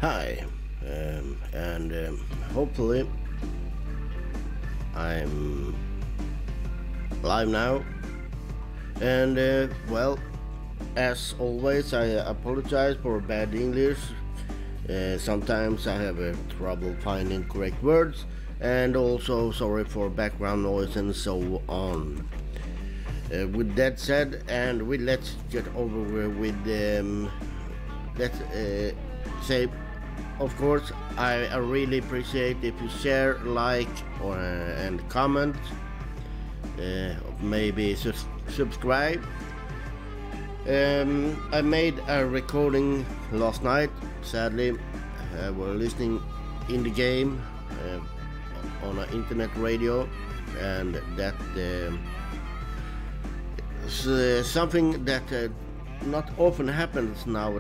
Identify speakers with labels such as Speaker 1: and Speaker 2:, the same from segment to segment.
Speaker 1: Hi, and hopefully I'm live now. And well, as always, I apologize for bad English. Sometimes I have trouble finding correct words, and also sorry for background noise and so on. With that said, let's get over with let's say. Of course, I really appreciate if you share, like, and comment. Maybe subscribe. I made a recording last night. Sadly, we're listening in the game on an internet radio, and that is something that not often happens now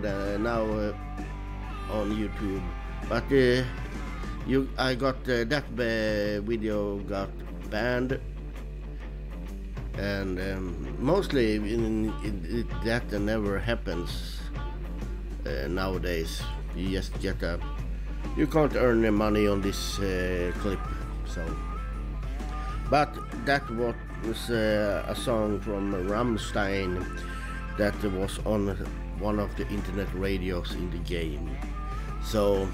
Speaker 1: on YouTube, but I got that video got banned, and mostly that never happens nowadays. You just get you can't earn money on this clip, so. But that was a song from Rammstein that was on one of the internet radios in the game. So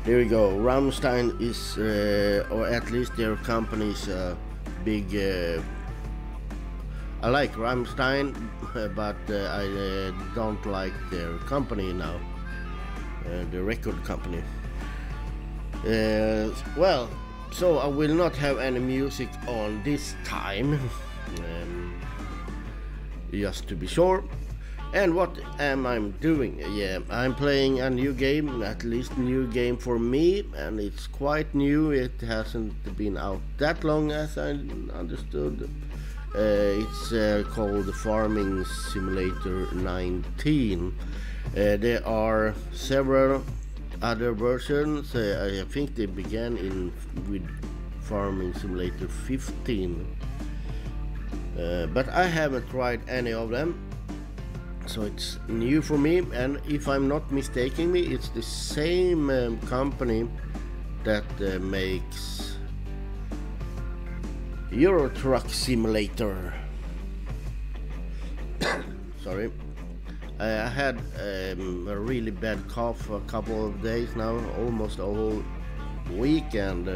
Speaker 1: there we go. Rammstein is, or at least their company is big. I like Rammstein, but I don't like their company now, the record company. Well, so I will not have any music on this time, just to be sure. And what am I doing? Yeah, I'm playing a new game, at least new game for me, and it's quite new. It hasn't been out that long, as I understood. It's called Farming Simulator 19. There are several other versions. I think they began with Farming Simulator 15, but I haven't tried any of them. So it's new for me, and if I'm not mistaken me, it's the same company that makes Euro Truck Simulator. Sorry, I had a really bad cough for a couple of days now, almost a whole week, and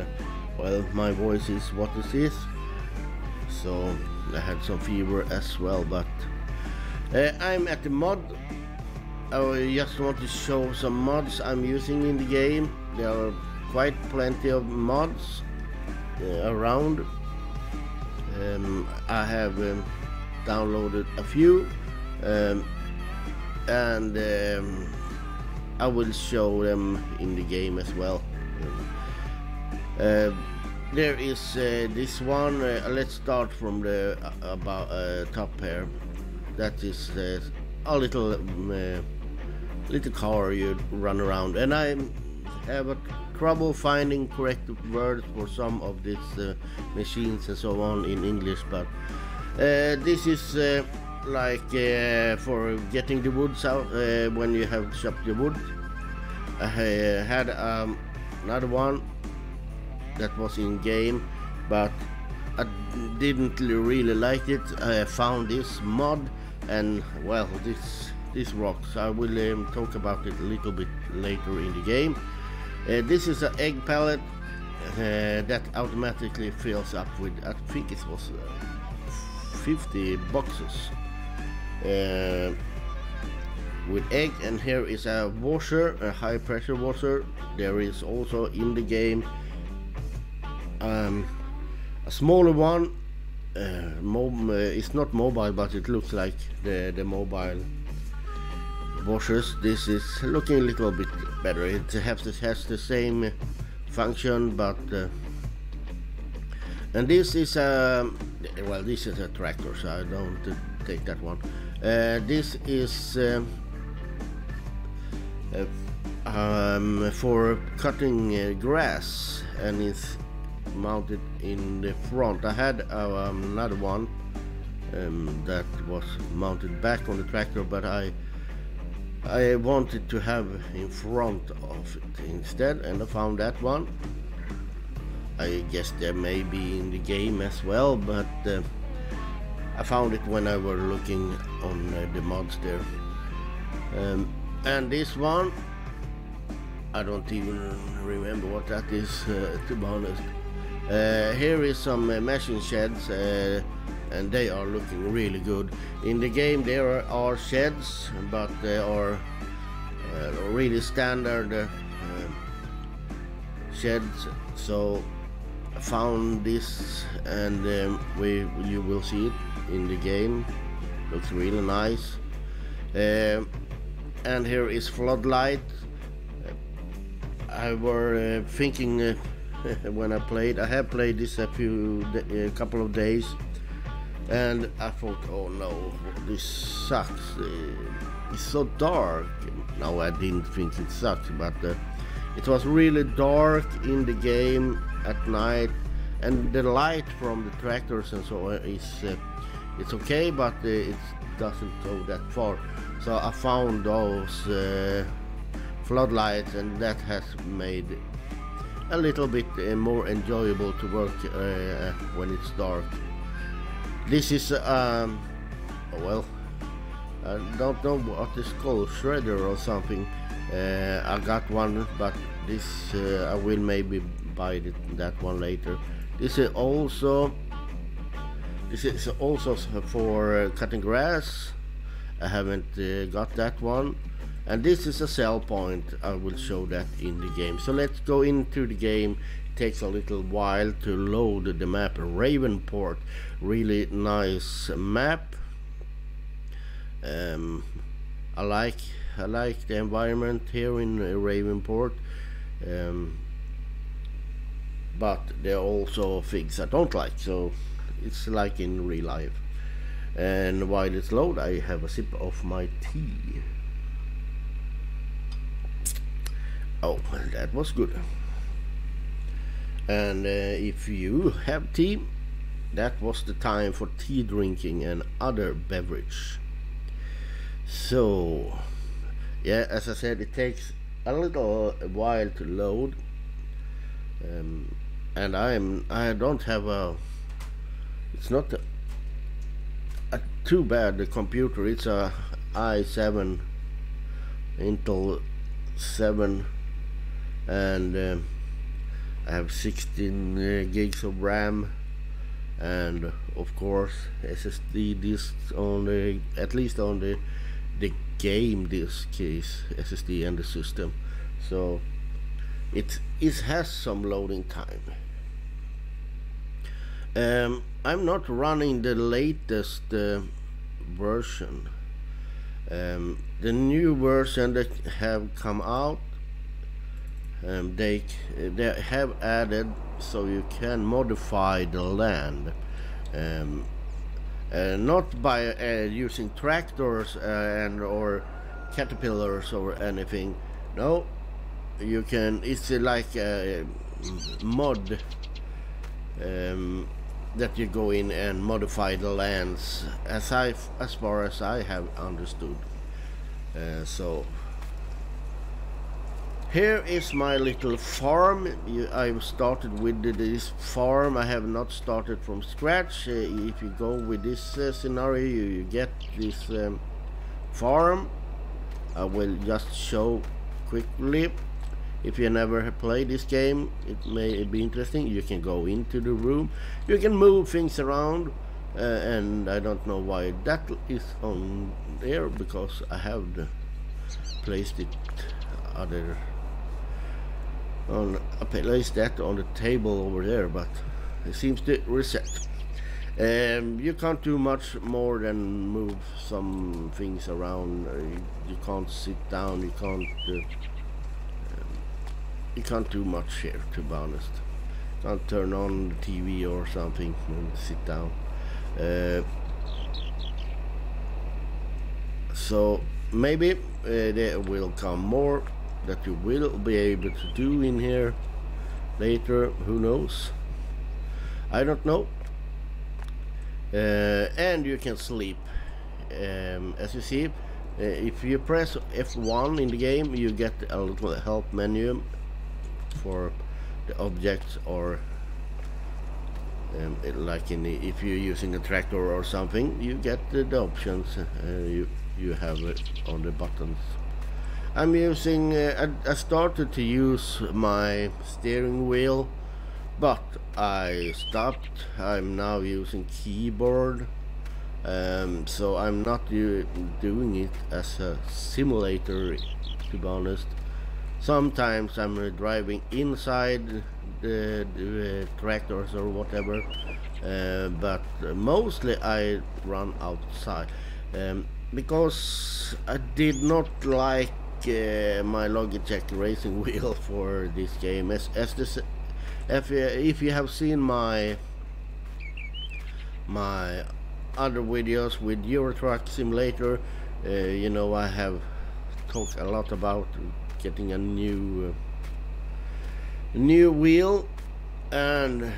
Speaker 1: well, my voice is what it is. So I had some fever as well, but I'm at the mod. I just want to show some mods I'm using in the game. There are quite plenty of mods around. I have downloaded a few, and I will show them in the game as well. There is this one. Let's start from the top here. That is a little car you run around, and I have trouble finding correct words for some of these machines and so on in English. But this is like for getting the woods out when you have chopped the wood. I had another one that was in game, but I didn't really like it. I found this mod, and well, this rocks. I will talk about it a little bit later in the game. This is an egg pallet that automatically fills up with, I think it was 50 boxes with egg. And here is a washer, a high pressure washer. There is also in the game a smaller one. It's not mobile, but it looks like the mobile washers. This is looking a little bit better. It has the same function, but and this is a this is a tractor, so I don't take that one. This is for cutting grass, and it's mounted in the front. I had another one that was mounted back on the tractor, but I I wanted to have in front of it instead, and I found that one. I guess there may be in the game as well, but I found it when I were looking on the mods there. And this one, I don't even remember what that is, to be honest. Here is some machine sheds, and they are looking really good. In the game there are sheds, but they are really standard sheds. So I found this, and you will see it in the game. Looks really nice. And here is Floodlight. I were thinking when I played. I have played this a couple of days, and I thought, oh no, this sucks. It's so dark. No, I didn't think it sucks, but it was really dark in the game at night, and the light from the tractors and so on is it's okay, but it doesn't go that far. So I found those floodlights, and that has made a little bit more enjoyable to work when it's dark. This is well, I don't know what it's called, shredder or something. I got one, but this I will maybe buy that one later. This is also for cutting grass. I haven't got that one. And this is a sell point. I will show that in the game. So let's go into the game. It takes a little while to load the map. Ravenport, really nice map. I like the environment here in Ravenport. But there are also things I don't like. So it's like in real life. And while it's loaded, I have a sip of my tea. Oh, that was good. And if you have tea, that was the time for tea drinking and other beverage. So, yeah, as I said, it takes a little while to load. And I don't have a. It's not too bad. The computer. It's a i7 Intel 7. And I have 16 gigs of RAM, and of course SSD disks on the, at least on the game disk case, SSD and the system. So it has some loading time. I'm not running the latest version. The new version that have come out, they have added so you can modify the land, not by using tractors or caterpillars or anything. No, you can. It's like a mod that you go in and modify the lands, as far as I have understood. So here is my little farm. I've started with this farm. I have not started from scratch. If you go with this scenario, you get this farm. I will just show quickly. If you never played this game, it may be interesting. You can go into the room. You can move things around. And I don't know why that is on there, because I have placed it other. I placed that on the table over there, but it seems to reset. You can't do much more than move some things around. You can't sit down. You can't do much here, to be honest. Can't turn on the TV or something and sit down. So maybe there will come more that you will be able to do in here later. Who knows? I don't know. And you can sleep. As you see, If you press F1 in the game, you get a little help menu for the objects, or like if you're using a tractor or something, you get the options you have on the buttons. I'm using I started to use my steering wheel, but I stopped. I'm now using keyboard, so I'm not doing it as a simulator, to be honest. Sometimes I'm driving inside the tractors or whatever, but mostly I run outside, because I did not like my Logitech racing wheel for this game. If you have seen my other videos with Euro Truck Simulator, you know I have talked a lot about getting a new wheel, and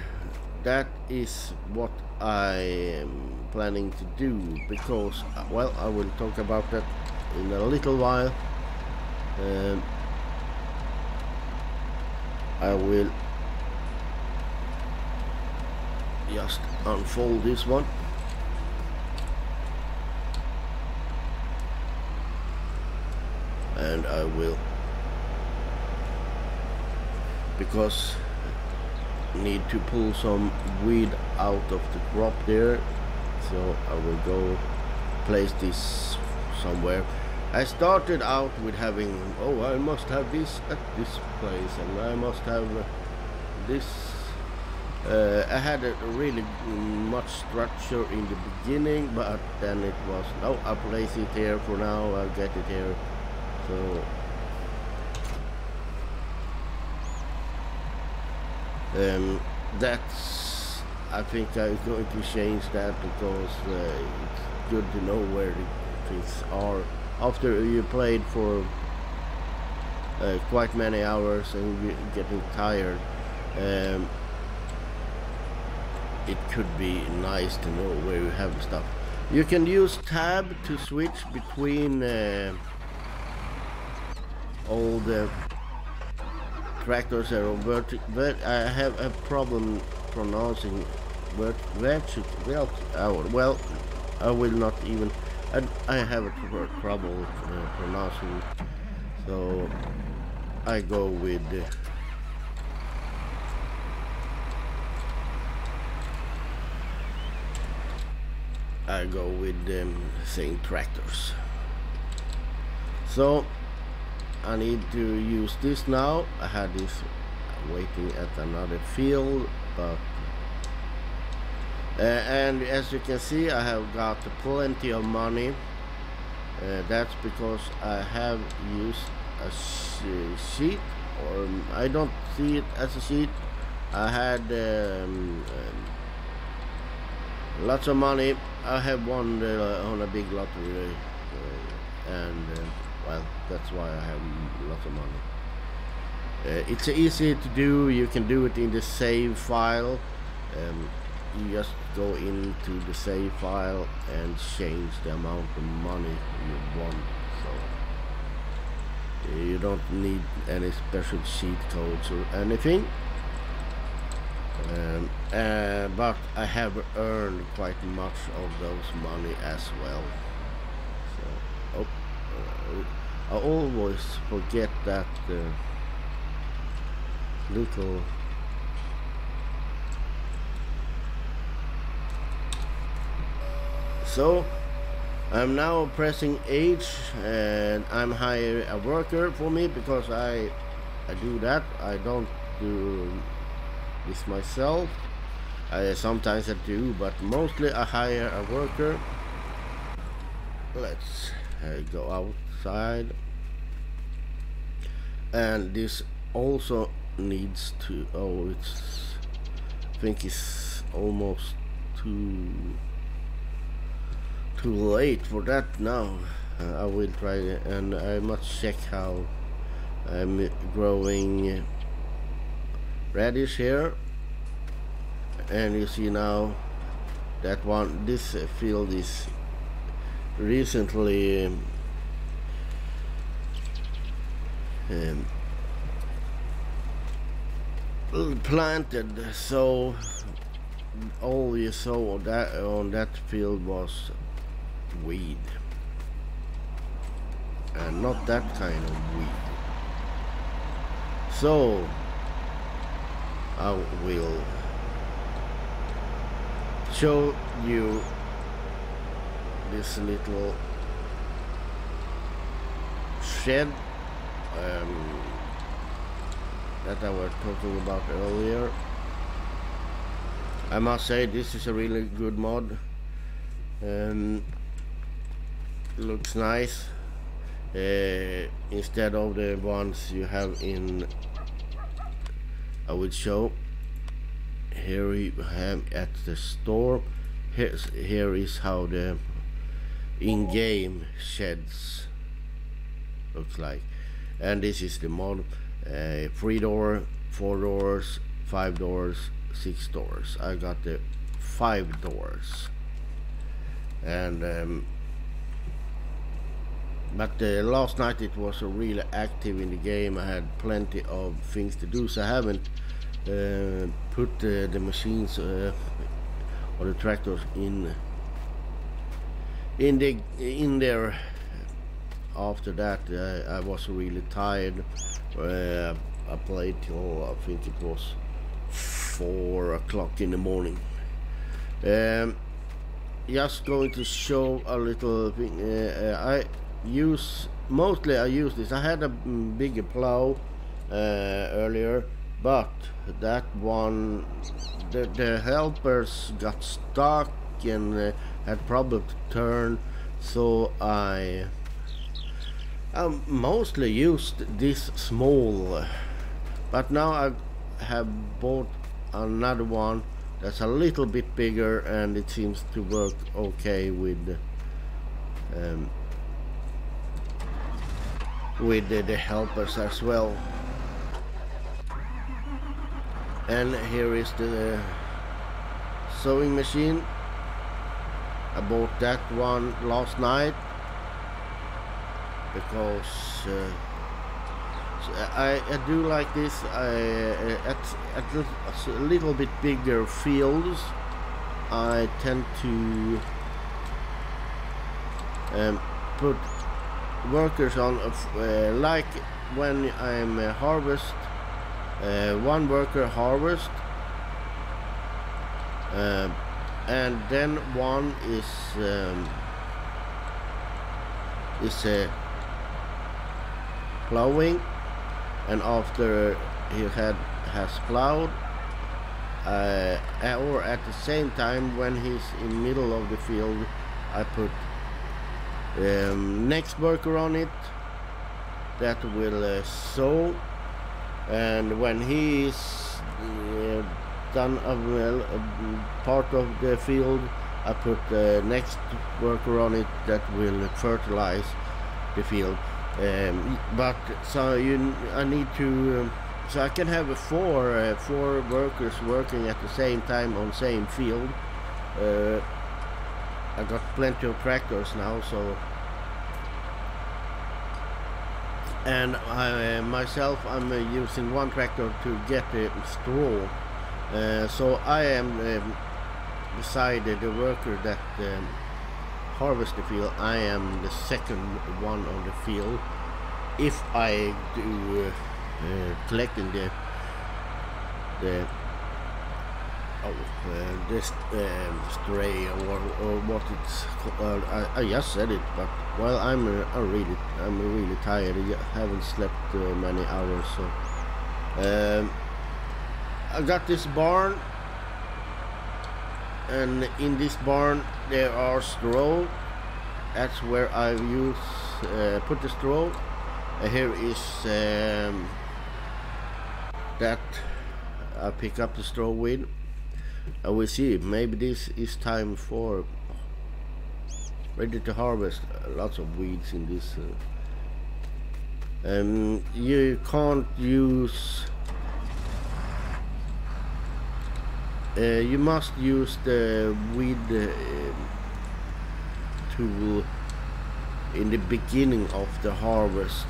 Speaker 1: that is what I am planning to do, because well, I will talk about that in a little while. I will just unfold this one. And I will, because need to pull some weed out of the crop there, so I will go place this somewhere. I started out with having, oh, I must have this at this place, and I must have this. I had a really much structure in the beginning, but then it was, no, I'll place it here for now, I'll get it here. So that's, I think I'm going to change that, because it's good to know where the things are after you played for quite many hours and you're getting tired. It could be nice to know where you have stuff. You can use tab to switch between all the tractors that are but I have a problem pronouncing well, I will not even, I have a trouble pronouncing, so I go with saying tractors. So I need to use this now. I had this waiting at another field, but and as you can see, I have got plenty of money. That's because I have used a sheet, or I don't see it as a sheet. I had lots of money. I have won on a big lottery, and well, that's why I have lots of money. It's easy to do. You can do it in the save file. You just go into the save file and change the amount of money you want. So you don't need any special cheat codes or anything. But I have earned quite much of those money as well. So, I always forget that little. So I'm now pressing H, and I'm hire a worker for me, because I do that. I don't do this myself. Sometimes I do, but mostly I hire a worker. Let's go outside, and this also needs to, oh, it's, I think it's almost too late for that now. I will try, and I must check how I'm growing radish here. And you see now that one, this field is recently um, planted, so all you saw that on that field was weed, and not that kind of weed. So I will show you this little shed that I was talking about earlier. I must say this is a really good mod. Looks nice instead of the ones you have in, I would show. Here we have at the store. Here is how the in-game sheds looks like, and this is the mod. 3 door, 4 doors, 5 doors, 6 doors. I got the 5 doors, and but last night it was really active in the game. I had plenty of things to do, so I haven't put the machines or the tractors in there. After that I was really tired. I played till I think it was 4 o'clock in the morning. Just going to show a little thing. I use this. I had a bigger plow earlier, but that one, the helpers got stuck and had problem to turn, so I mostly used this small, but now I have bought another one that's a little bit bigger, and it seems to work okay with the helpers as well. And here is the sewing machine. I bought that one last night because I do like this. At a little bit bigger fields, I tend to put workers on, like when I'm harvest, one worker harvest, and then one is plowing, and after he has plowed, or at the same time when he's in middle of the field, I put next worker on it that will sow, and when he's done a part of the field, I put the next worker on it that will fertilize the field. But so I need to so I can have four workers working at the same time on same field. I got plenty of tractors now, so, and I'm using one tractor to get the straw, so I am beside the worker that harvest the field. I am the second one on the field if I do collecting the stray or what it's called. I just said it, but well, I'm really tired. I haven't slept many hours, so I got this barn, and in this barn there are straw. That's where I put the straw. Here is that I pick up the straw with. I will see, maybe this is time for ready to harvest. Lots of weeds in this. You can't use, you must use the weed tool in the beginning of the harvest,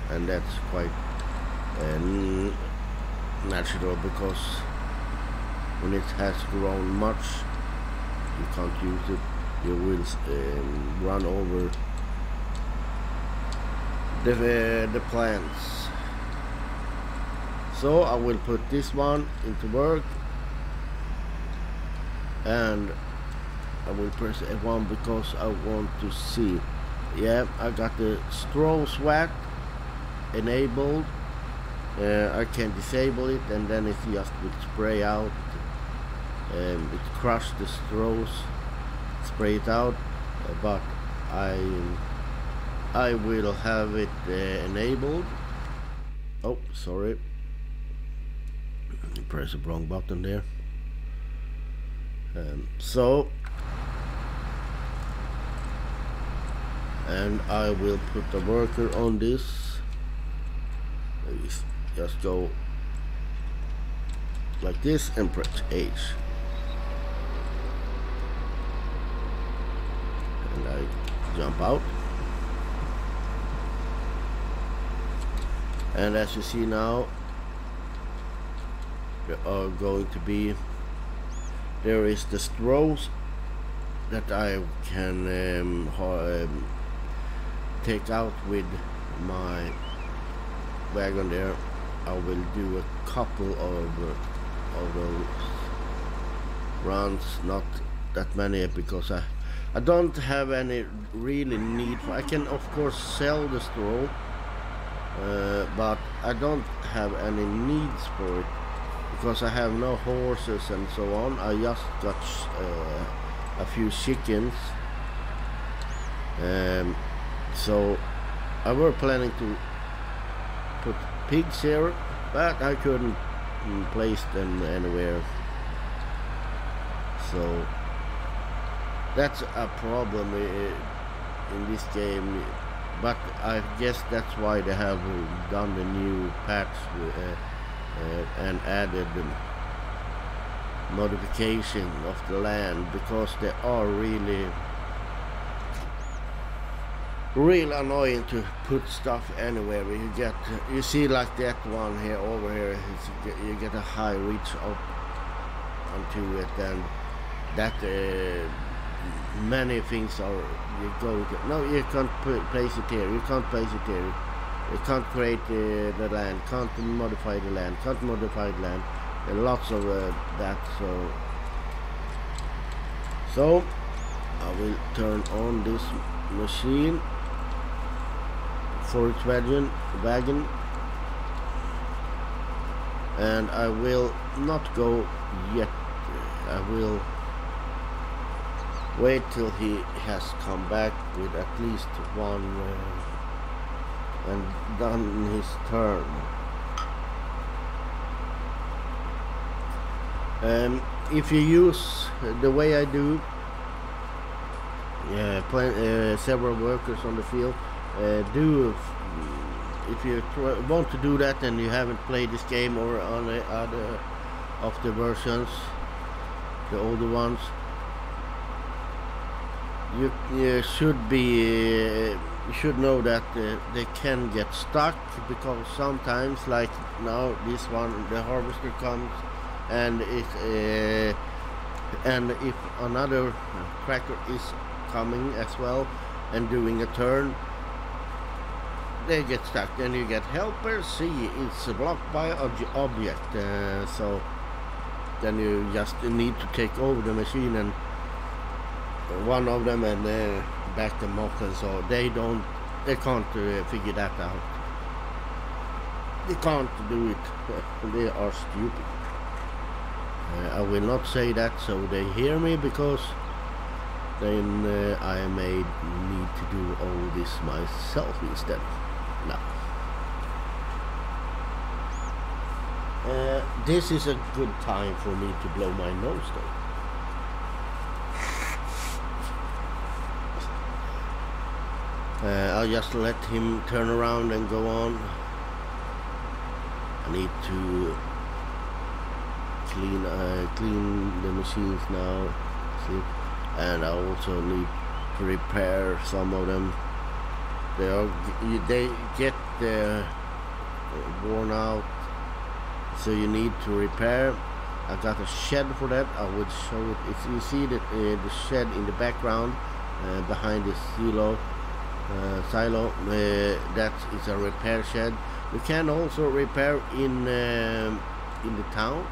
Speaker 1: and that's quite natural, because when it has grown much, you can't use it. You will run over the plants. So I will put this one into work, and I will press F1 because I want to see. Yeah, I got the straw swat enabled. I can disable it, and then it just will spray out. It crush the straws, spray it out, but I will have it enabled. Oh, sorry, press the wrong button there. So, and I will put the worker on this. Just go like this and press H, and I jump out, and as you see now, there are going to be, there is the straws that I can take out with my wagon there. I will do a couple of those runs, not that many, because I don't have any really need for. I can of course sell the straw, but I don't have any needs for it, because I have no horses and so on. I just got a few chickens, so I were planning to put pigs here, but I couldn't place them anywhere, so that's a problem in this game. But I guess that's why they have done the new patch and added modification of the land, because they are really annoying to put stuff anywhere. You see like that one here over here, you get a high reach up onto it, and that many things are, you go to, no, you can't place it here, you can't place it here, you can't create the land, can't modify the land, can't modify the land. There are lots of that, so I will turn on this machine for its wagon, and I will not go yet. I will wait till he has come back with at least one and done his turn. If you use the way I do, several workers on the field, if you want to do that and you haven't played this game or on the other of the versions, the older ones, you should know that they can get stuck, because sometimes, like now this one, the harvester comes, and if another cracker is coming as well and doing a turn, they get stuck. Then you get helper C, it's blocked by object, so then you just need to take over the machine and one of them and back them off, and so they can't figure that out. They can't do it. They are stupid. I will not say that so they hear me, because then I may need to do all this myself instead. No. This is a good time for me to blow my nose though. I'll just let him turn around and go on. I need to clean the machines now, see, and I also need to repair some of them. they get worn out, so you need to repair. I got a shed for that. I would show it. If you see that the shed in the background behind the silo, that is a repair shed. You can also repair in the town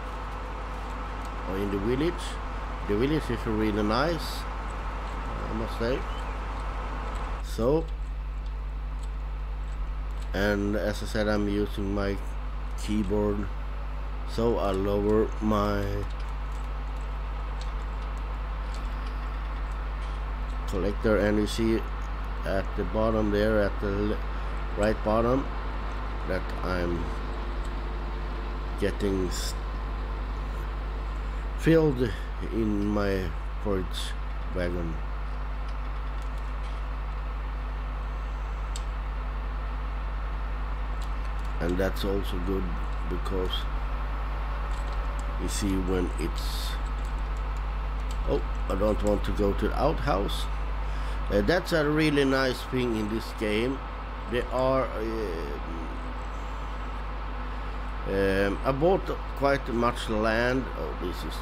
Speaker 1: or in the village. The village is really nice, I must say. So, and as I said, I'm using my keyboard, so I'll lower my collector, and you see at the bottom there, at the right bottom, that I'm getting filled in my forage wagon. And that's also good because you see when it's, oh, I don't want to go to the outhouse. That's a really nice thing in this game. There are I bought quite much land. Oh, this is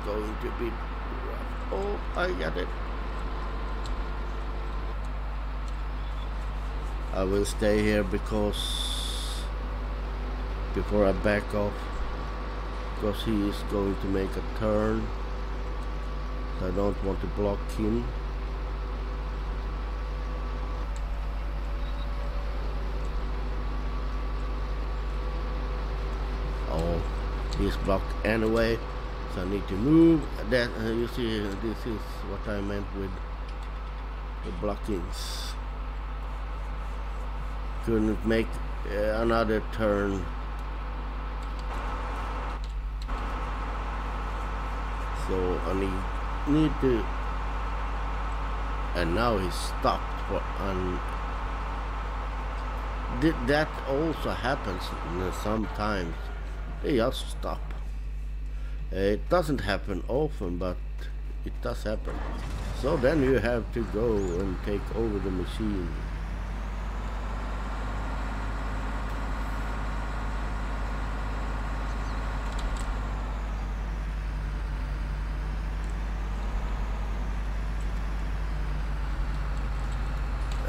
Speaker 1: going to be rough. Oh, I got it. I will stay here because before I back off, because he is going to make a turn. I don't want to block him. Oh, he's blocked anyway, so I need to move. That you see, this is what I meant with the blockings. Couldn't make another turn. So I need to, and now he's stopped for that also happens sometimes. They just stop. It doesn't happen often, but it does happen. So then you have to go and take over the machine.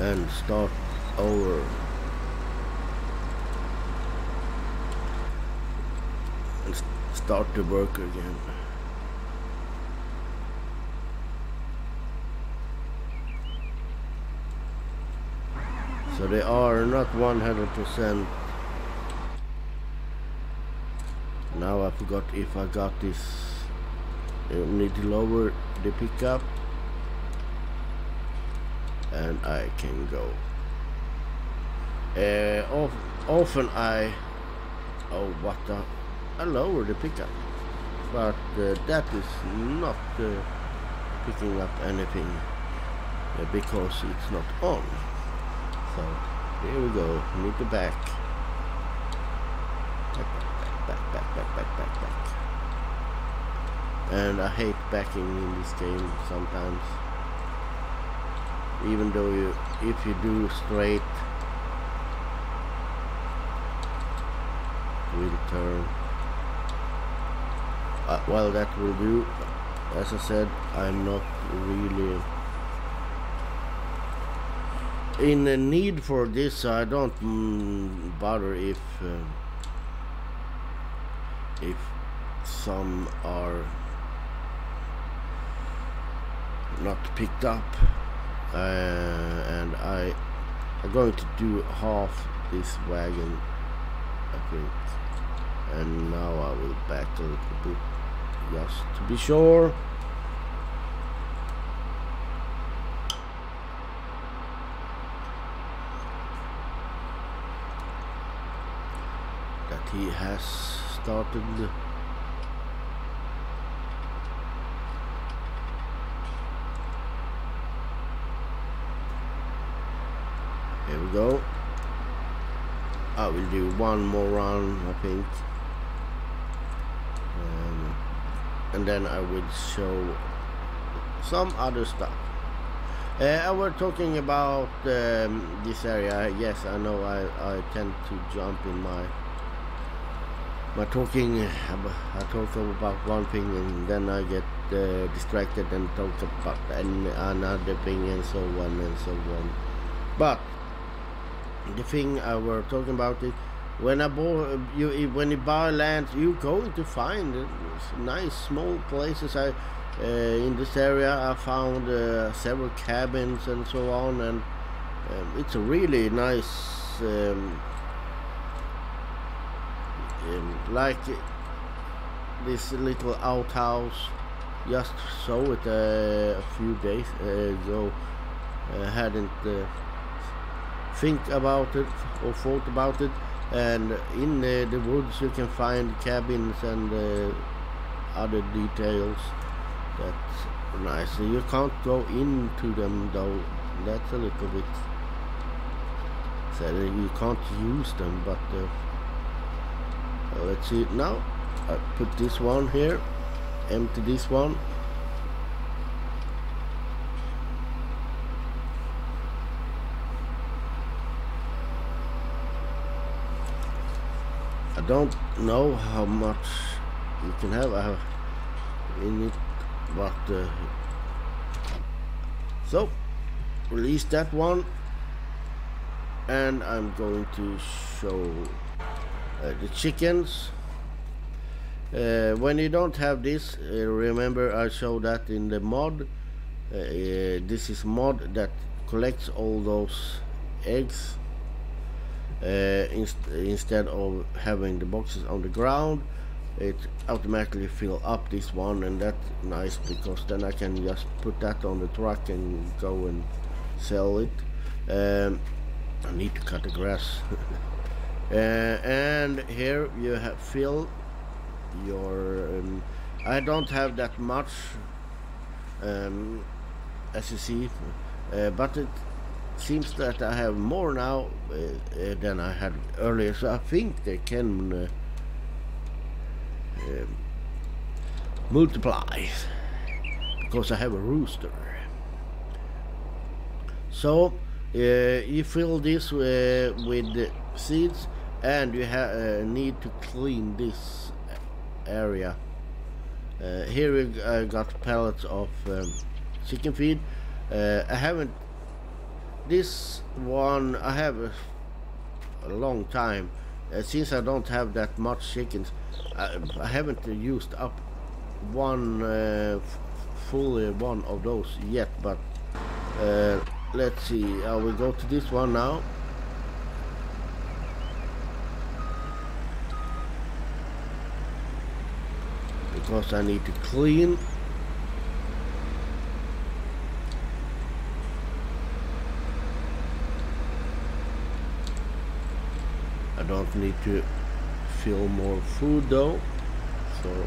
Speaker 1: And start over. And start the work again. So they are not 100%. Now I forgot if I got this. You need to lower the pickup. And I can go. Often I lower the pickup, but that is not picking up anything because it's not on. So here we go. Need to back. Back. And I hate backing in this game sometimes. Even though if you do straight, will turn. Well, that will do. As I said, I'm not really in a need for this, so I don't bother if some are not picked up. And I'm going to do half this wagon, I think, and now I will back a little bit just to be sure. That he has started. Here we go. I will do one more run, I think, and then I will show some other stuff. I were talking about this area. Yes, I know. I tend to jump in my talking. I talk about one thing and then I get distracted and talk about another thing and so on and so on. But the thing I were talking about is when when you buy land, you're going to find nice small places. In this area I found several cabins and so on, and it's a really nice like this little outhouse. Just saw it a few days ago. Hadn't think about it or thought about it, and in the woods you can find cabins and other details. That's nice. You can't go into them though. That's a little bit sad. You can't use them, but let's see. Now I put this one here, empty this one. I don't know how much you can have in it, but so release that one, and I'm going to show the chickens. When you don't have this, remember I showed that in the mod. This is mod that collects all those eggs instead of having the boxes on the ground. It automatically fill up this one, and that's nice because then I can just put that on the truck and go and sell it. I need to cut the grass. And here you have fill your I don't have that much as you see, but it seems that I have more now than I had earlier, so I think they can multiply because I have a rooster. So you fill this with seeds, and you need to clean this area. Here we got pellets of chicken feed. I haven't this one I have a long time since I don't have that much chickens. I haven't used up fully one of those yet, but let's see. I will go to this one now. Because I need to clean. I don't need to fill more food though, so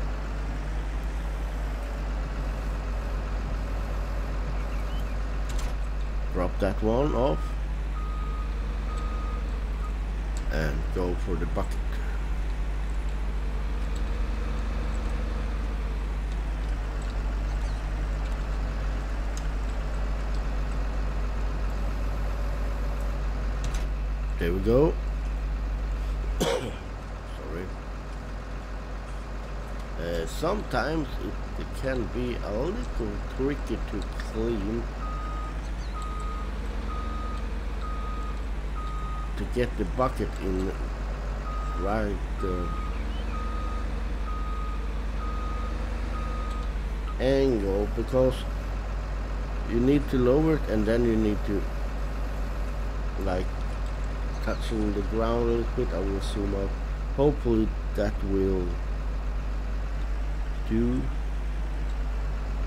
Speaker 1: drop that one off and go for the bucket. There we go. Sorry. Sometimes it can be a little tricky to clean, to get the bucket in right angle, because you need to lower it and then you need to like touching the ground a little bit. I will zoom out. Hopefully that will do.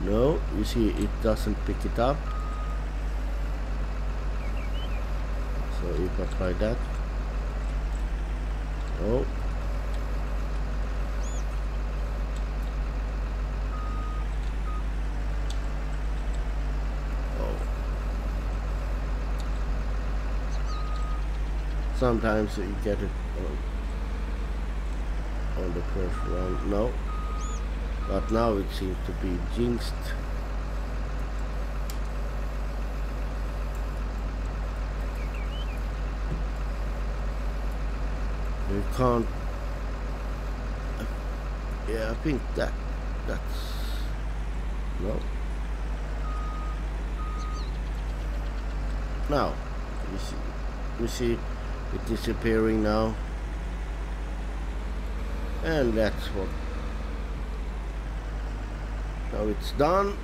Speaker 1: No, you see it doesn't pick it up. So if I try that, no. Sometimes you get it on the first round. No, but now it seems to be jinxed. You can't. Yeah, I think that's no. Now we see it disappearing now, and that's what. Now it's done.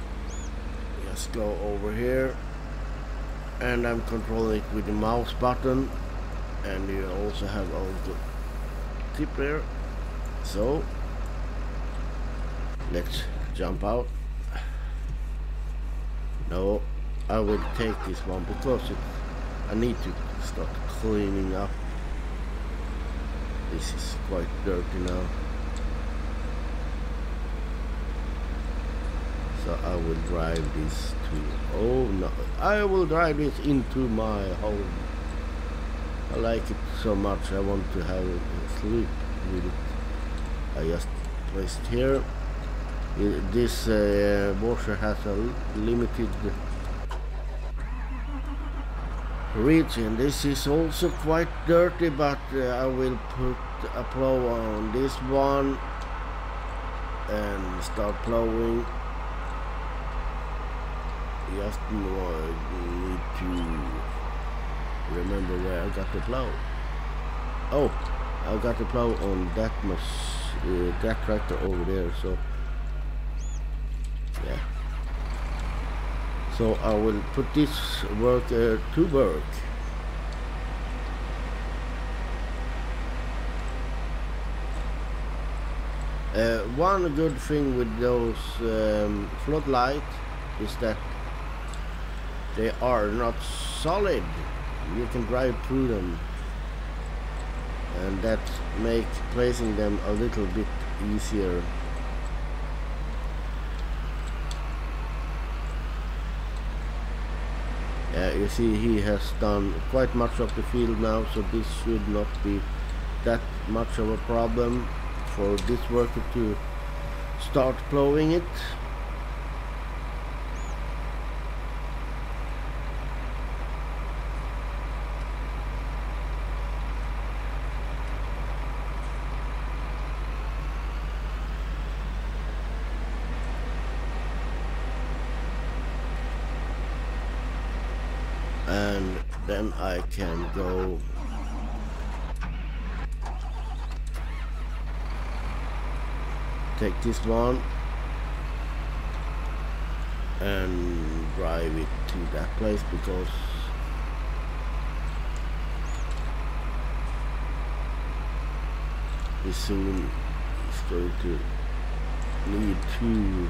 Speaker 1: Just go over here, and I'm controlling it with the mouse button, and you also have auto tip there. So let's jump out. No, I will take this one because I need to start cleaning up. This is quite dirty now. So I will drive this to, oh no, I will drive this into my home. I like it so much, I want to have a sleep with it. I just placed here. This washer has a limited reach, and this is also quite dirty, but I will put a plow on this one and start plowing. Just need to remember where I got the plow. Oh, I got the plow on that that tractor over there. So yeah. So I will put this work to work. One good thing with those floodlight is that they are not solid. You can drive through them, and that makes placing them a little bit easier. You see he has done quite much of the field now, so this should not be that much of a problem for this worker to start plowing it. And then I can go take this one and drive it to that place, because we soon is going to need to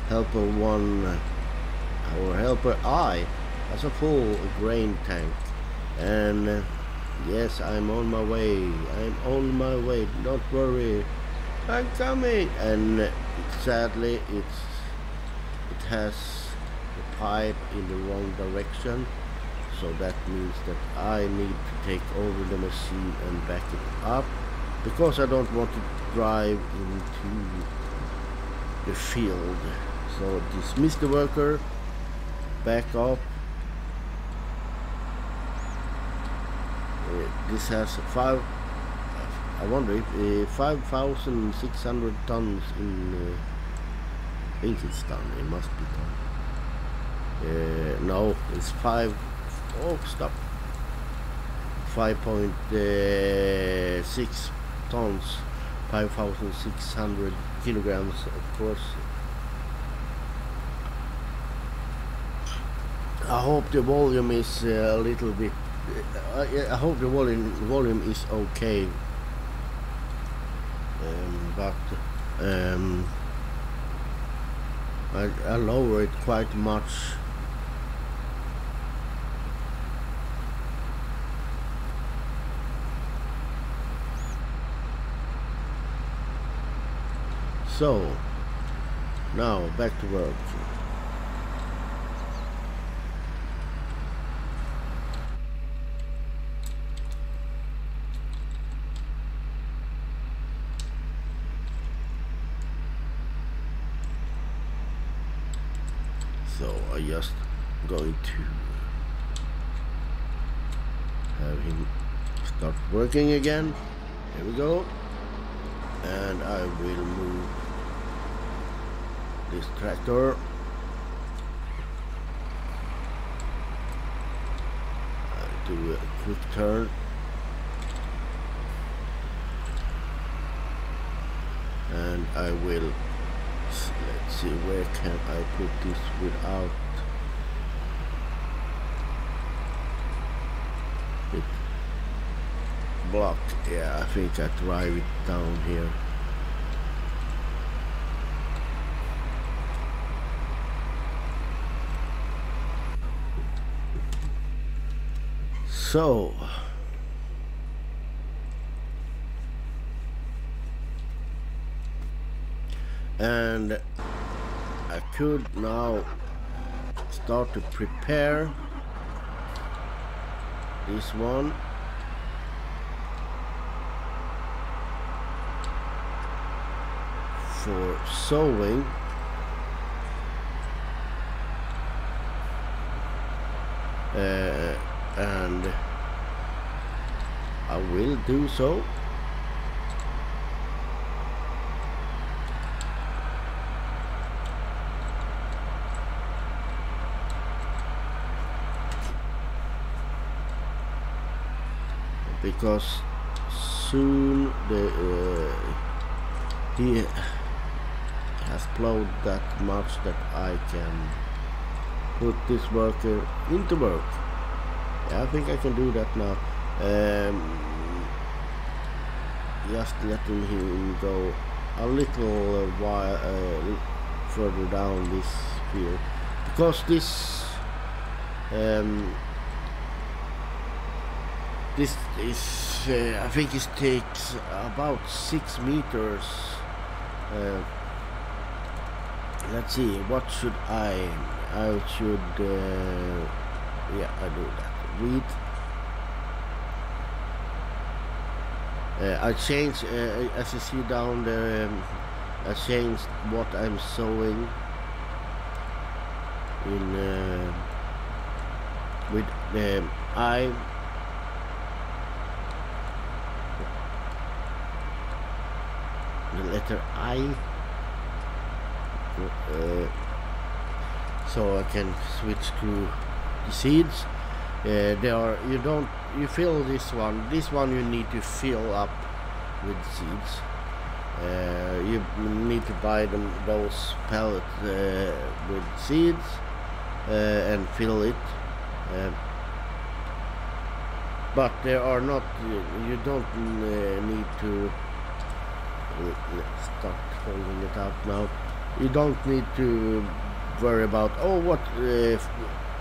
Speaker 1: helper one. Our helper I has a full grain tank, and yes, I'm on my way. I'm on my way. Don't worry, I'm coming. And sadly, it has the pipe in the wrong direction, so that means that I need to take over the machine and back it up, because I don't want to drive into the field. So dismiss the worker. Back up. This has I wonder if 5,600 tons in. I think it's ton. It must be ton. No, it's 5. Oh, stop. 5.6 tons. 5,600 kilograms, of course. I hope the volume is a little bit. I hope the volume is okay. But I lower it quite much. So now back to work. So I just going to have him start working again. Here we go. And I will move this tractor. Do a quick turn. And I will, let's see, where can I put this without it blocked? Yeah, I think I drive it down here. So and I could now start to prepare this one for sewing. And I will do so. Because soon he has plowed that much that I can put this worker into work. Yeah, I think I can do that now. Just letting him go a little while further down this field, because this is I think it takes about 6 meters. Let's see, what should I should yeah, I do that. Weed. I changed, as you see down there, I changed what I'm sewing in with the I. The letter I, so I can switch to the seeds. You fill this one you need to fill up with seeds. You need to buy those pellets with seeds and fill it, but there are not, you don't need to. Let's start folding it out now. You don't need to worry about, oh, what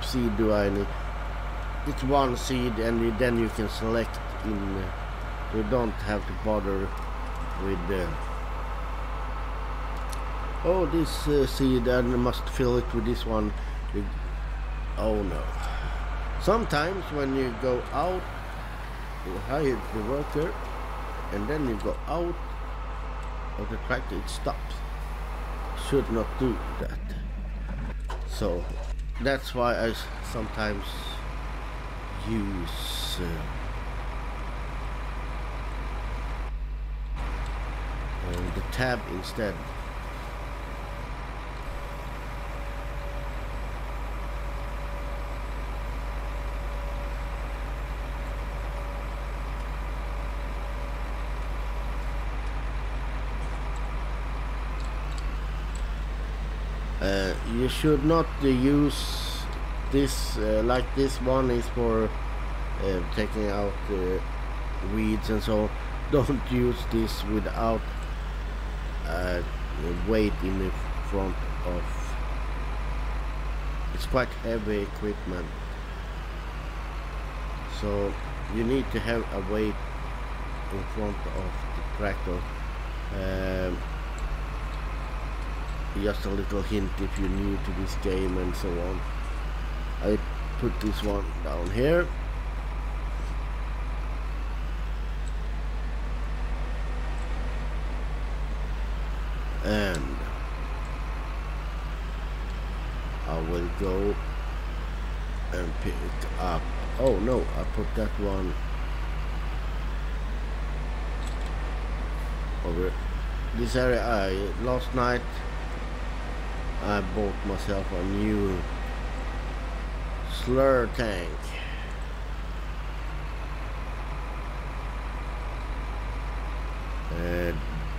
Speaker 1: seed do I need. It's one seed, and then you can select in. You don't have to bother with oh, this seed, and I must fill it with this one. Oh no. Sometimes when you go out, you hire the worker, and then you go out of the tractor, it stops. Should not do that. So that's why I sometimes use the tab instead. You should not use this like this one is for taking out weeds and so. Don't use this without weight in the front of. It's quite heavy equipment, so you need to have a weight in front of the tractor. Just a little hint if you're new to this game and so on. I put this one down here. And I will go and pick up. Oh no, I put that one over this area. Last night I bought myself a new slur tank.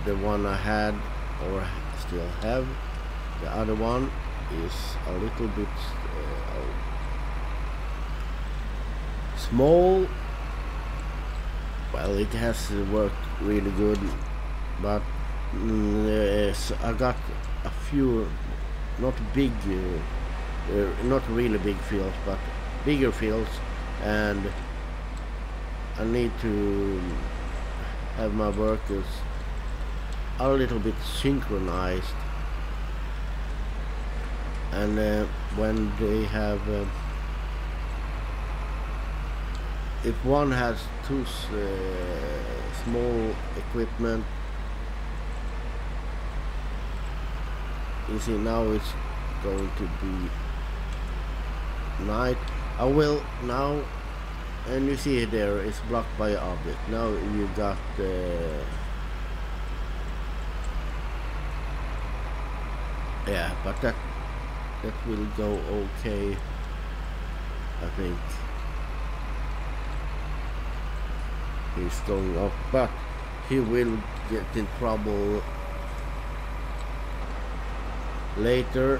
Speaker 1: The one I had, or still have, the other one is a little bit small. Well, it has worked really good, but so I got a few not big, not really big fields, but bigger fields, and I need to have my workers a little bit synchronized, and when they have if one has too small equipment, you see now it's going to be night. I will now, and you see there it's blocked by an object. Now you got yeah, but that will go okay, I think. He's going up, but he will get in trouble later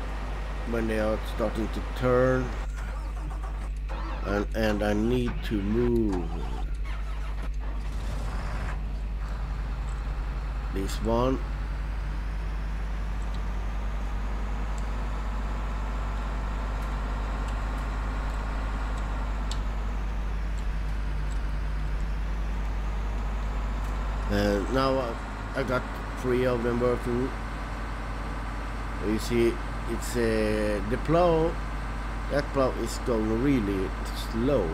Speaker 1: when they are starting to turn, and I need to move this one. And now I got 3 of them working. You see, it's the plow. That plow is going really slow.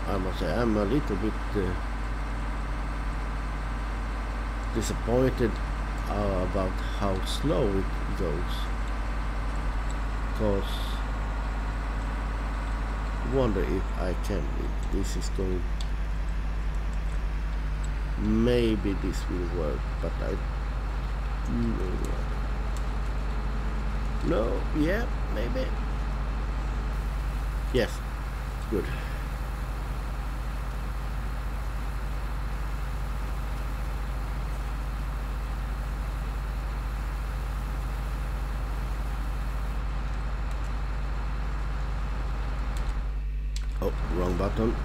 Speaker 1: I must say I'm a little bit disappointed about how slow it goes. Because I wonder if I can. This is going. Maybe this will work, but I. No, yeah, maybe. Yes, good. Oh, wrong button.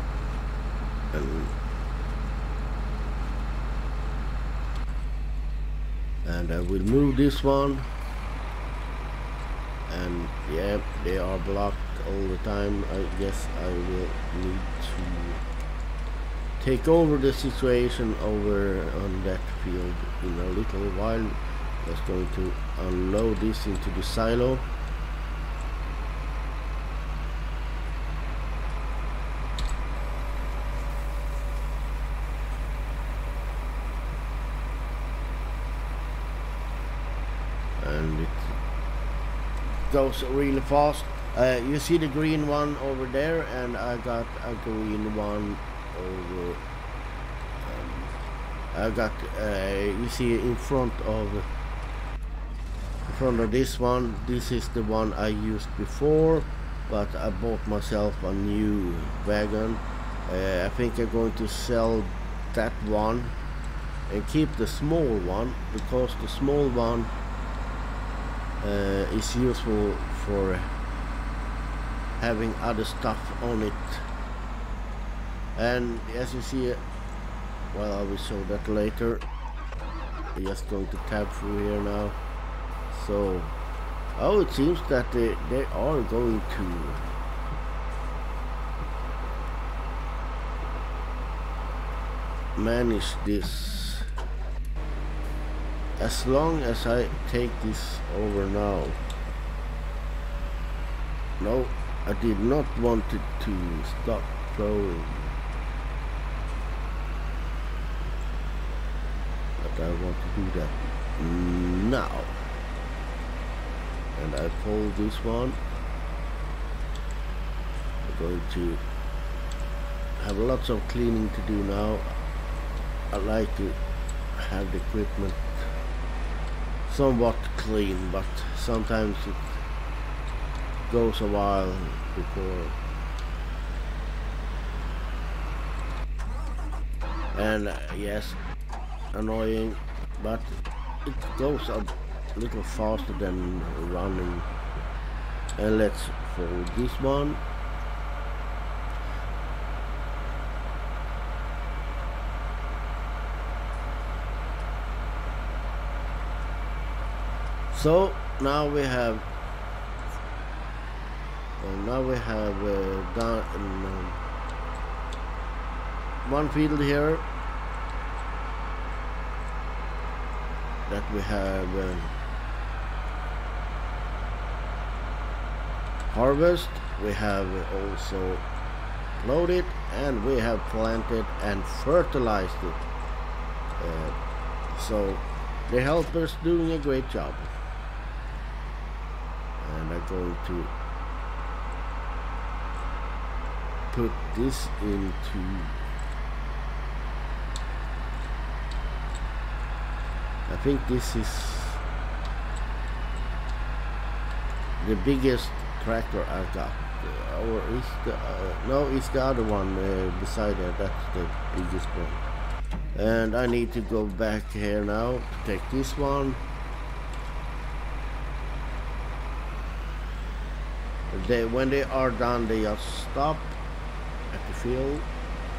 Speaker 1: And I will move this one. And yeah, they are blocked all the time. I guess I will need to take over the situation over on that field in a little while. Just going to unload this into the silo. And it goes really fast. You see the green one over there, and I got a green one over. I got you see in front of this one. This is the one I used before, but I bought myself a new wagon. I think I'm going to sell that one and keep the small one, because the small one is useful for having other stuff on it. And as you see, well, I will show that later. I'm just going to tab through here now. So, oh, it seems that they are going to manage this. As long as I take this over now. No, I did not want it to stop flowing, but I want to do that now. And I fold this one. I'm going to have lots of cleaning to do now. I like to have the equipment somewhat clean, but sometimes it goes a while before. And yes, annoying, but it goes a little faster than running. And let's fold this one. So now we have done one field here that we have harvest. We have also loaded, and we have planted and fertilized it. So the helpers doing a great job. And I'm going to put this into I think this is the biggest tractor I got, or is the no, it's the other one beside it. That's the biggest one. And I need to go back here now to take this one. When they are done, they just stop at the field.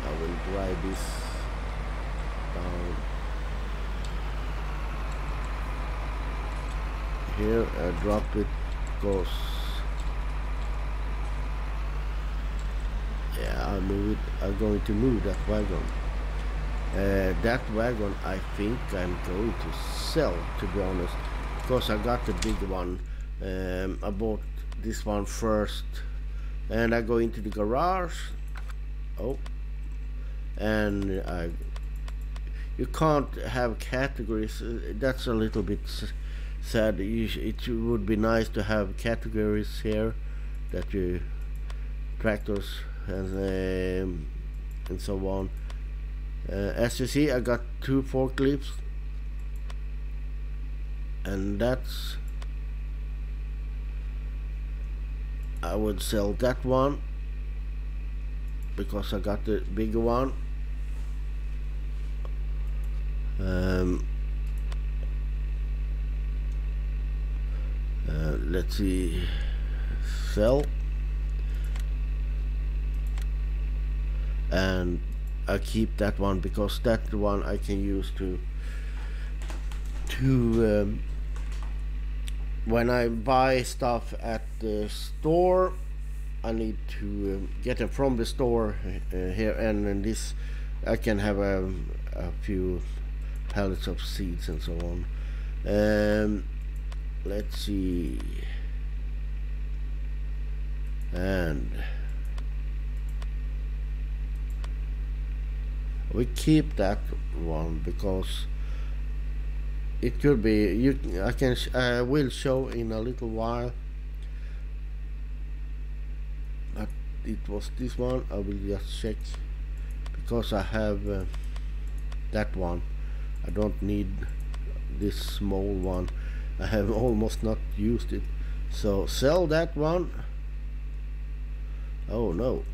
Speaker 1: I will drive this down here. I drop it, because yeah, I'm going to move that wagon. That wagon I think I'm going to sell, to be honest, because I got the big one. I bought this one first, and I go into the garage. Oh, and you can't have categories. That's a little bit sad. It would be nice to have categories here, that you tractors and so on. As you see, I got 2 forklifts, and that's I would sell that one because I got the bigger one. Let's see, sell, and I keep that one because that one I can use to when I buy stuff at the store, I need to get them from the store here, and this I can have a few pallets of seeds and so on. Let's see, and we keep that one because it could be I will show in a little while, but it was this one. I will just check because I have that one. I don't need this small one. I have almost not used it, so sell that one. Oh no,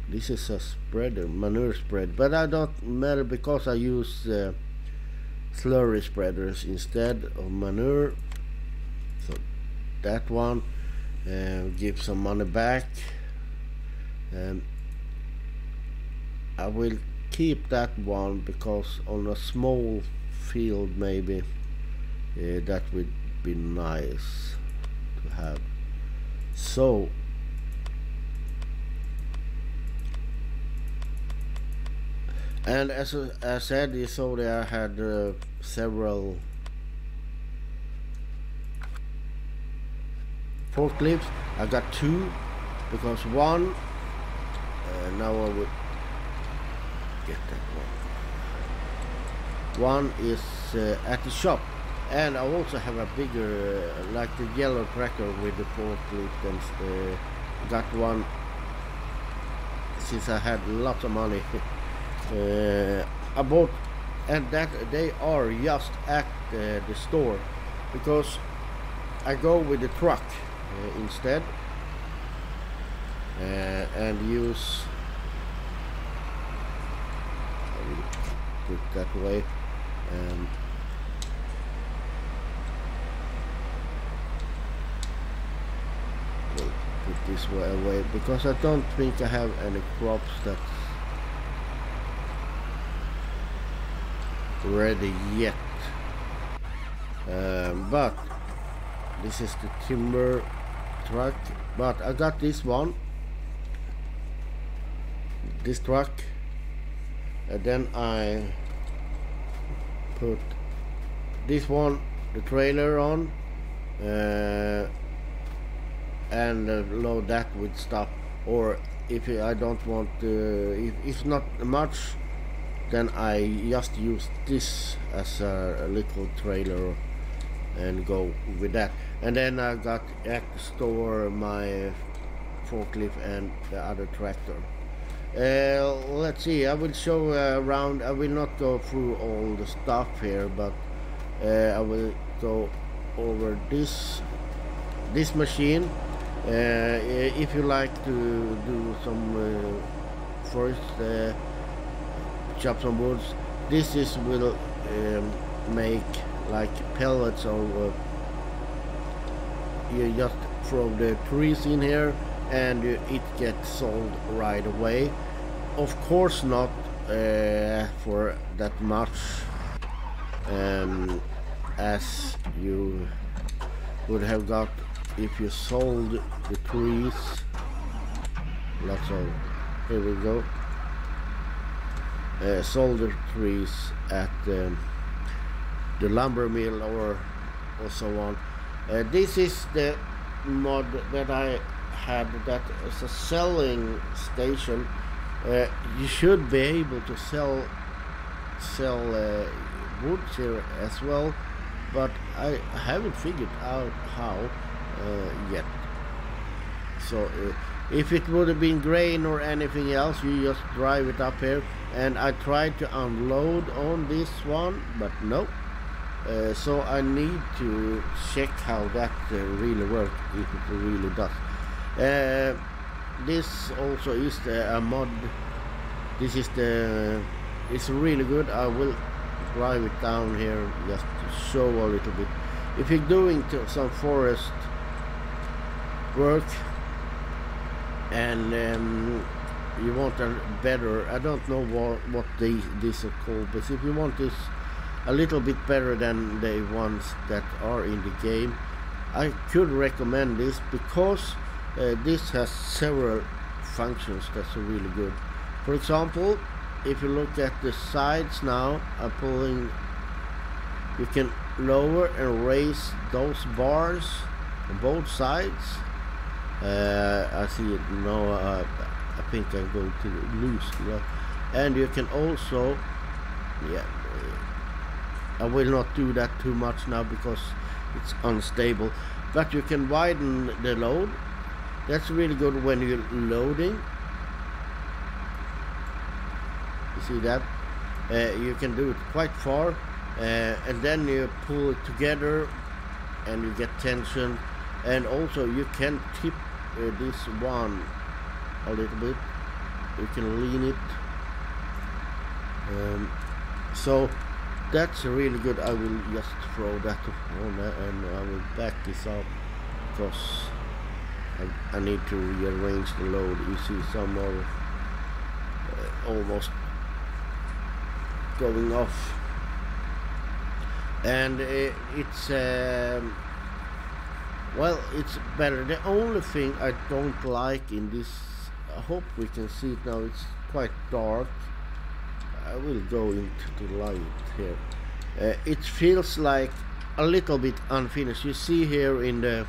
Speaker 1: this is a spreader, manure spread, but I don't matter because I use slurry spreaders instead of manure. So that one, give some money back, and I will keep that one because on a small field maybe that would be nice to have. So and as I said, you saw there I had several forklifts. I got 2 because one now I would get that one. One is at the shop, and I also have a bigger like the yellow tractor with the forklift, and got one since I had lots of money. I bought, and that they are just at the store, because I go with the truck instead, and use, I will put that way, and we'll put this way away, because I don't think I have any crops that's ready yet. But this is the timber truck, but I got this one, this truck, and then I put this one, the trailer on, and load that with stuff. Or if I don't want if not much, then I just use this as a little trailer and go with that. And then I got at the store my forklift and the other tractor. Let's see, I will show around. I will not go through all the stuff here, but I will go over this machine. If you like to do some first chop some woods, this is will make like pellets, or you just throw the trees in here and it gets sold right away. Of course not for that much as you would have got if you sold the trees. Lots of, here we go, sold the trees at the lumber mill or so on. This is the mod that I had, that is a selling station. You should be able to sell woods here as well, but I haven't figured out how yet. So if it would have been grain or anything else, you just drive it up here, and I tried to unload on this one, but no. So I need to check how that really works, if it really does. This also is a mod. This is it's really good. I will drive it down here just to show a little bit. If you're doing some forest work and you want a better, I don't know what these are called, but if you want this a little bit better than the ones that are in the game, I could recommend this, because this has several functions that's really good. For example, if you look at the sides now, I'm pulling, you can lower and raise those bars on both sides. I see it now. I think I'm going to lose, and you can also, I will not do that too much now because it's unstable, but you can widen the load. That's really good when you're loading. You see that? You can do it quite far, and then you pull it together and you get tension. And also you can tip this one a little bit. You can lean it. So that's really good. I will just throw that on and I will back this up, because I need to rearrange the load. You see some are almost going off, and it's well, it's better. The only thing I don't like in this, I hope we can see it now, it's quite dark. I will go into the light here. It feels like a little bit unfinished. You see here in the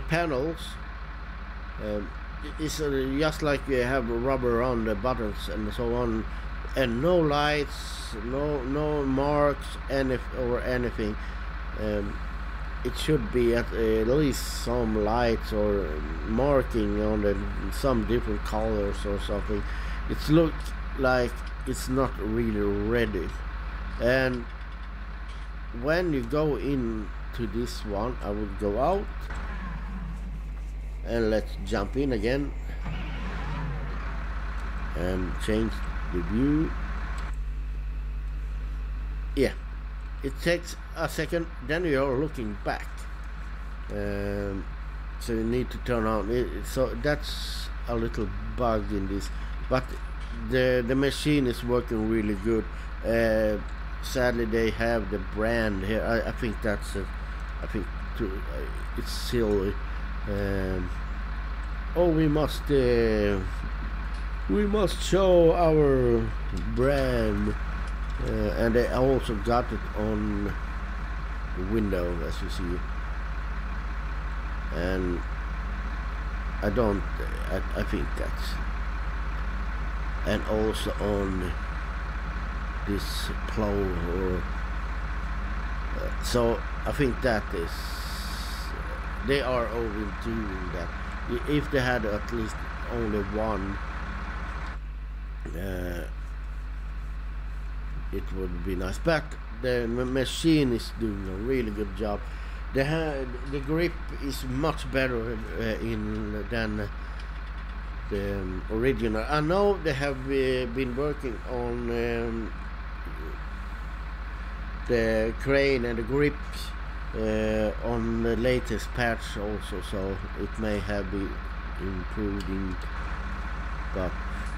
Speaker 1: panels, it's just like you have rubber on the buttons and so on, and no lights, no marks, or anything. It should be at least some lights or marking on some different colors or something. It looks like it's not really ready. And when you go into this one, I will go out and let's jump in again and change the view. Yeah, it takes a second, then you're looking back, so you need to turn on it. So that's a little bug in this, but the machine is working really good. Sadly they have the brand here. I think that's I think it's silly. Oh, we must show our brand, and they also got it on the window, as you see. And I think that's, and also on this plow, or so I think that is, they are overdoing that. If they had at least only one, it would be nice. But the machine is doing a really good job. The grip is much better than the original. I know they have been working on the crane and the grips on the latest patch also, so it may have been improving. But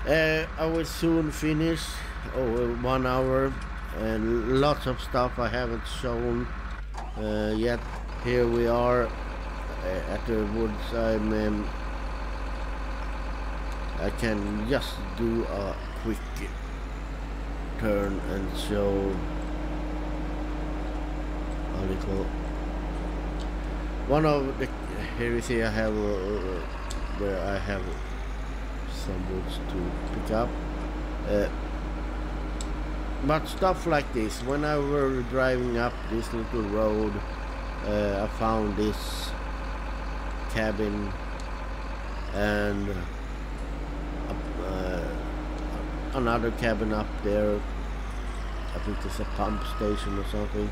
Speaker 1: I will soon finish. 1 hour, and lots of stuff I haven't shown yet. Here we are at the woods. I can just do a quick turn and show a little. One of the, here you see I have where I have some woods to pick up. But stuff like this, when I were driving up this little road, I found this cabin and another cabin up there. I think it's a pump station or something.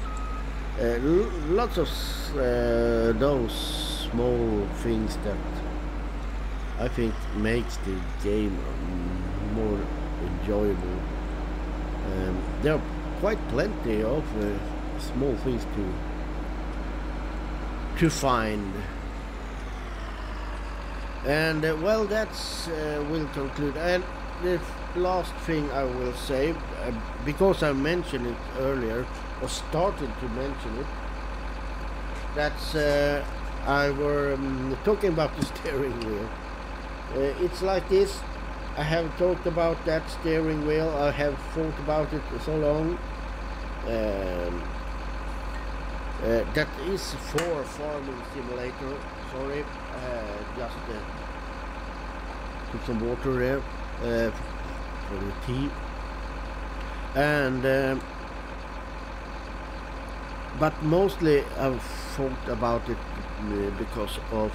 Speaker 1: Lots of those small things that I think makes the game more enjoyable. There are quite plenty of small things to find. And well, that's will conclude. And the last thing I will say, because I mentioned it earlier, or started to mention it, that's I were talking about the steering wheel. It's like this. I have talked about that steering wheel. I have thought about it so long. That is for farming simulator. Sorry, just put some water there for the tea. And but mostly I've thought about it because of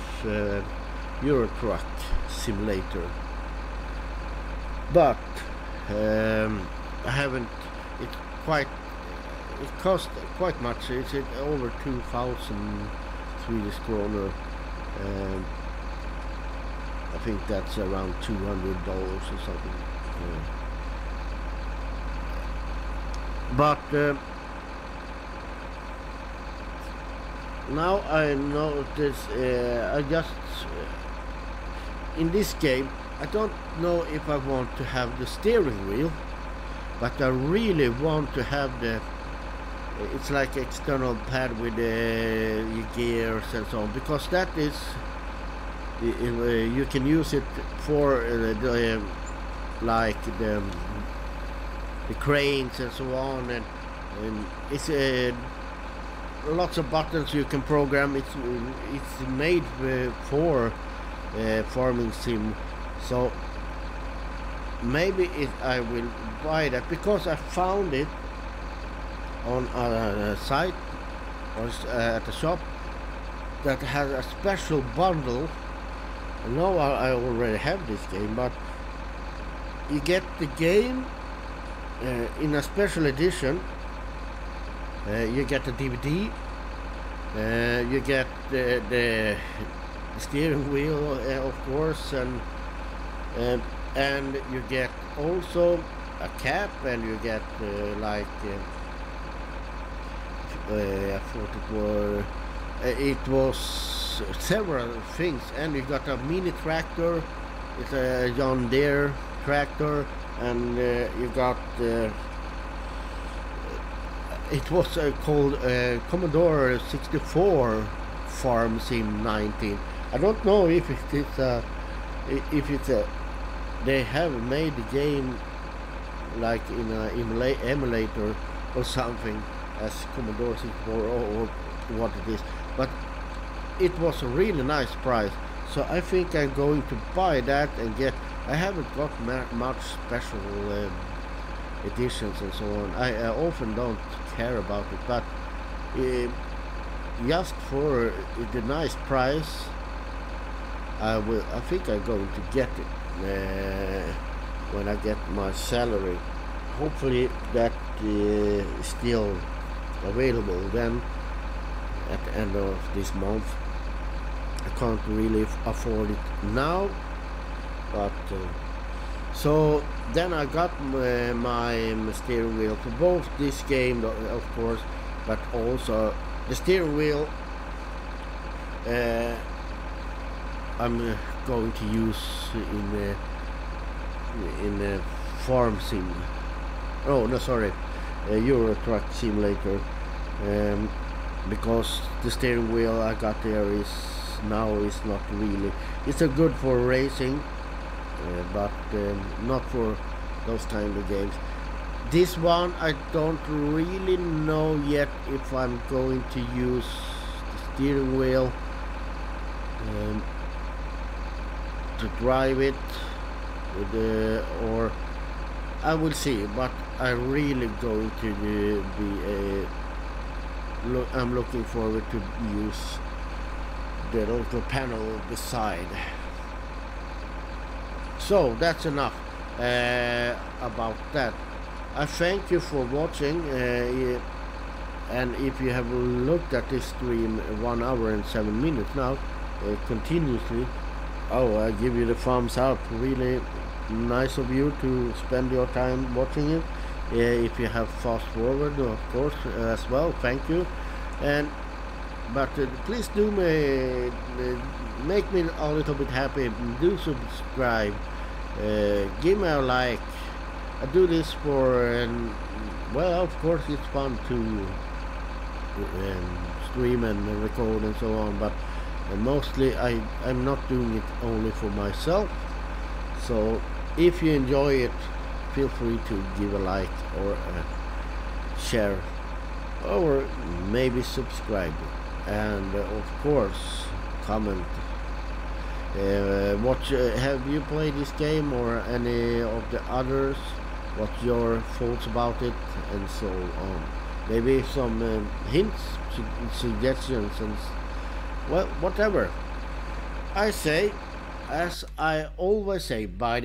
Speaker 1: Euro Truck Simulator. But I haven't. It cost quite much. It's over 2,000 Swedish kronor. I think that's around $200 or something. But now I notice I just in this game I don't know if I want to have the steering wheel, but I really want to have the, it's like external pad with the gears and so on, because that is, you can use it for like the cranes and so on, and it's lots of buttons you can program. It's made for farming sim. So maybe I will buy that, because I found it on a site or at a shop that has a special bundle. I know I already have this game, but you get the game in a special edition. You get the DVD. You get the steering wheel, of course, and you get also a cap, and you get I thought it was several things, and you got a mini tractor. It's a John Deere tractor, and you got it was called Commodore 64 Farm Sim 19. I don't know if it's they have made the game like in an emulator or something as Commodore 64 or what it is, but it was a really nice price, so I think I'm going to buy that and get. I haven't got much special editions and so on. I often don't care about it, but just for the nice price, I think I'm going to get it when I get my salary. Hopefully that is still available then at the end of this month. I can't really afford it now, but so then I got my steering wheel for both this game, of course, but also the steering wheel I'm going to use in a farm sim. Oh no, sorry, Euro Truck Simulator, because the steering wheel I got there is not really. It's a good for racing, but not for those kind of games. This one I don't really know yet if I'm going to use the steering wheel to drive it with or I will see, but I'm really going to I'm looking forward to use the little panel beside. So that's enough about that. I thank you for watching, and if you have looked at this stream 1 hour and 7 minutes now continuously, I give you the thumbs up. Really nice of you to spend your time watching it. If you have fast forward, of course, as well, thank you. But please do make me a little bit happy. Do subscribe, give me a like. I do this for well, of course it's fun to stream and record and so on, but mostly I'm not doing it only for myself. So if you enjoy it, feel free to give a like or share or maybe subscribe, and of course comment. Have you played this game or any of the others? What's your thoughts about it, and so on? Maybe some hints, suggestions, and well, whatever. I say, as I always say, bye.